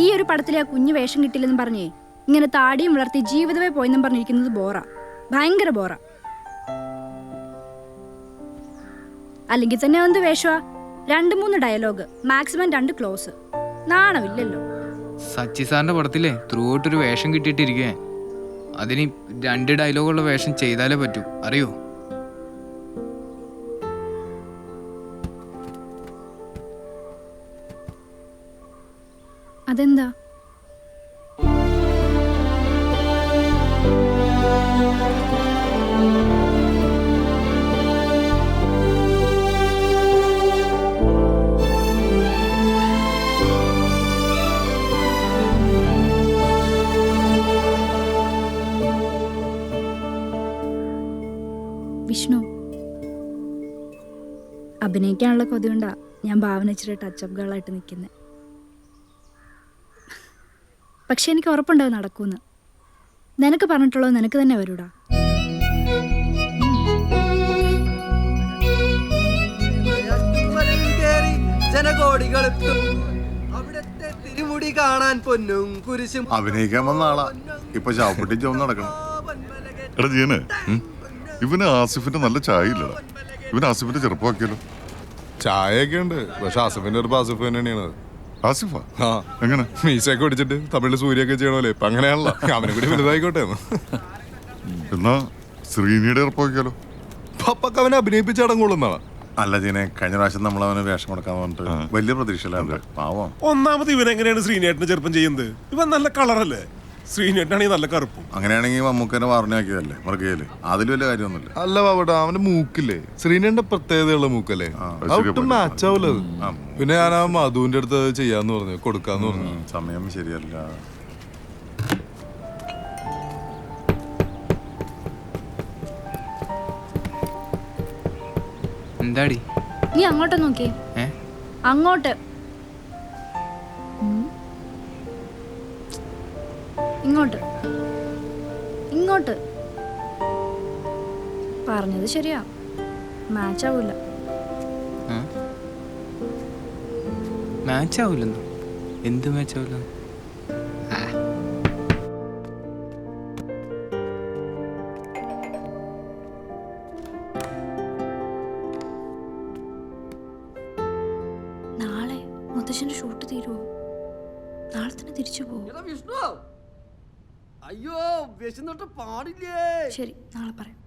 ഈ ഒരു പടത്തിലെ ആ കുഞ്ഞു വേഷം കിട്ടില്ലെന്നും പറഞ്ഞേ ഇങ്ങനെ താടിയും വളർത്തി ജീവിതമേ പോയെന്നും പറഞ്ഞിരിക്കുന്നത് ബോറാ, ഭയങ്കര ബോറാ. അല്ലെങ്കിൽ തന്നെ എന്ത് വേഷമാ? 2-3 ഡയലോഗ്, മാക്സിമം 2 ക്ലോസ്. നാണമില്ലല്ലോ. സച്ചി സാറിന്റെ പടത്തിലെ ത്രൂ ഔട്ട് ഒരു വേഷം കിട്ടിയിട്ടിരിക്കേ. അതിന് 2 ഡയലോഗുള്ള വേഷം ചെയ്താലേ പറ്റൂ, അറിയോ? അതെന്താ? വിഷ്ണു, അഭിനയിക്കാനുള്ള കൊതി കൊണ്ടാ ഞാൻ ഭാവന ഇച്ചിരി ടച്ചപ്പ് ഗേളായിട്ട് നിൽക്കുന്നത്. പക്ഷെ എനിക്ക് ഉറപ്പുണ്ടാവും നടക്കൂന്ന്. നിനക്ക് പറഞ്ഞിട്ടുള്ളത് നിനക്ക് തന്നെ വരൂടാ. അഭിനയിക്കാൻ വന്ന ആളാ, ഇപ്പൊ ചാവപ്പെട്ടി ചോന്ന് നടക്കണം. എടാ ജീനെ, ഇവന് ആസിഫിന്റെ നല്ല ചായ ഇല്ലടാ. ഇവന് ആസിഫിന്റെ ചെറുപ്പമാക്കിയല്ലോ. ചായയൊക്കെ ഉണ്ട്, പക്ഷെ ആസിഫിന്റെ ഒരു ആസിഫ് തന്നെയാണ്. ആസിഫാ? ആ, എങ്ങനെ? മീശയൊക്കെ ഒടിച്ചിട്ട് തമിഴില് സൂര്യൊക്കെ ചെയ്യണല്ലേ, ഇപ്പൊ അങ്ങനെയാണല്ലോ. അവനെ കൂടി വലുതായിക്കോട്ടെ. എന്നാ ശ്രീനിയുടെ ചെറുപ്പമാക്കിയാലോ? പപ്പക്ക് അവനെ അഭിനയിപ്പിച്ച് അടങ്ങുള്ളതാണ്. അല്ല ജീനെ, കഴിഞ്ഞ പ്രാവശ്യം നമ്മൾ അവന് വേഷം കൊടുക്കാൻ പറഞ്ഞിട്ട് വലിയ പ്രതീക്ഷയിലാണ്. പാവം. ഒന്നാമത് ഇവൻ എങ്ങനെയാണ് ശ്രീനേട്ടന് ചെറുപ്പം ചെയ്യുന്നത്? ഇവൻ നല്ല കളറല്ലേ, ശ്രീനേട്ടനാണെങ്കിൽ നല്ല കറുപ്പും. അങ്ങനെയാണെങ്കിൽ മമ്മൂക്കനെ വാർണയാക്കിയതല്ലേ മൃഗയില്, അതിൽ വലിയ കാര്യമൊന്നുമില്ല. അല്ല ബാബട്ടാ, അവന്റെ മൂക്കില്ലേ ശ്രീനേന്റെ പ്രത്യേകതയുള്ള മൂക്കല്ലേ, ഒട്ടും മാച്ച് ആവൂല അത്. പിന്നെ ഞാൻ ആ മധുവിന്റെ അടുത്ത് ചെയ്യാന്ന് പറഞ്ഞു, കൊടുക്കാന്ന് പറഞ്ഞു. സമയം ശരിയല്ല. എന്താടി? നീ അങ്ങോട്ട് നോക്കിയേ. അങ്ങോട്ട്, ഇങ്ങോട്ട്, ഇങ്ങോട്ട്. പറഞ്ഞത് ശരിയാ, മാച്ച് ആവൂല. മാച്ച് ആവൂലെന്നോ? എന്ത് മാച്ച് ആവൂല? നാളെ മുത്തശ്ശന്റെ ഷൂട്ട് തീരുവോ? നാളെ തന്നെ തിരിച്ചു പോകും. അയ്യോ, വിശന്നിട്ട് പാടില്ലേ. ശരി, നാളെ പറയാം.